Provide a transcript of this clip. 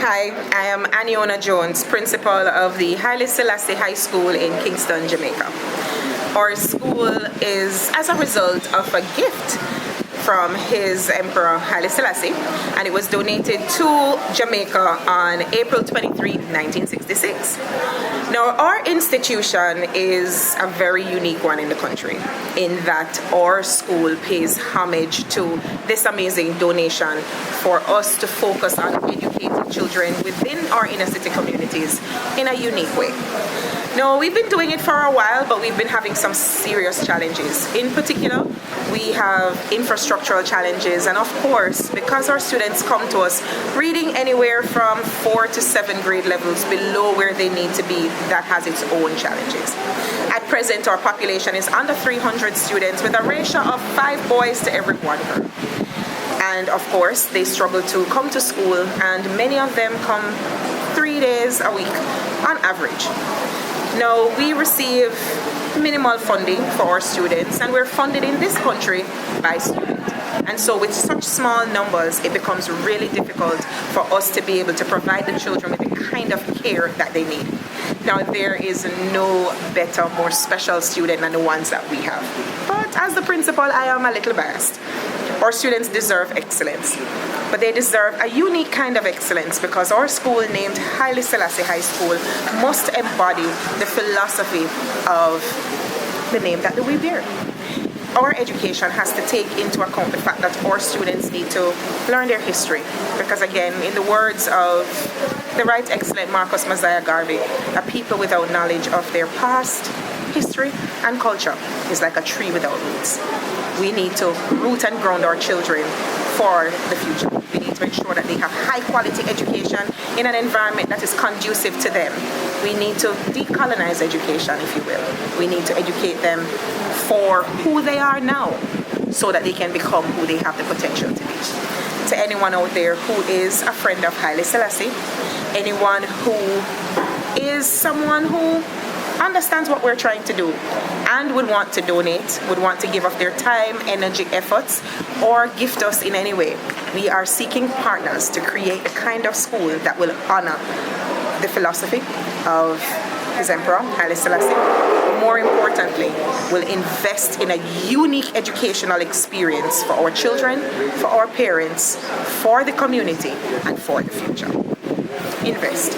Hi, I am Aniona Jones, principal of the Haile Selassie High School in Kingston, Jamaica. Our school is as a result of a gift from His Emperor Haile Selassie, and it was donated to Jamaica on April 23, 1966. Now, our institution is a very unique one in the country in that our school pays homage to this amazing donation for us to focus on educating children within our inner city communities in a unique way. Now, we've been doing it for a while, but we've been having some serious challenges. In particular, we have infrastructural challenges, and of course, because our students come to us reading anywhere from 4 to 7 grade levels below where they need to be, that has its own challenges. At present, our population is under 300 students with a ratio of 5 boys to every 1 girl. And of course, they struggle to come to school, and many of them come 3 days a week on average. Now, we receive minimal funding for our students, and we're funded in this country by students. And so with such small numbers, it becomes really difficult for us to be able to provide the children with the kind of care that they need. Now, there is no better, more special student than the ones that we have. But as the principal, I am a little biased. Our students deserve excellence, but they deserve a unique kind of excellence because our school, named Haile Selassie High School, must embody the philosophy of the name that we bear. Our education has to take into account the fact that our students need to learn their history, because again, in the words of the Right Excellent Marcus Mosiah Garvey, a people without knowledge of their past, history, and culture is like a tree without roots. We need to root and ground our children for the future. We need to ensure that they have high quality education in an environment that is conducive to them. We need to decolonize education, if you will. We need to educate them for who they are now so that they can become who they have the potential to be. To anyone out there who is a friend of Haile Selassie, anyone who is someone who understands what we're trying to do and would want to donate, would want to give of their time, energy, efforts, or gift us in any way, we are seeking partners to create the kind of school that will honor the philosophy of His Emperor Haile Selassie. More importantly, will invest in a unique educational experience for our children, for our parents, for the community, and for the future. Invest.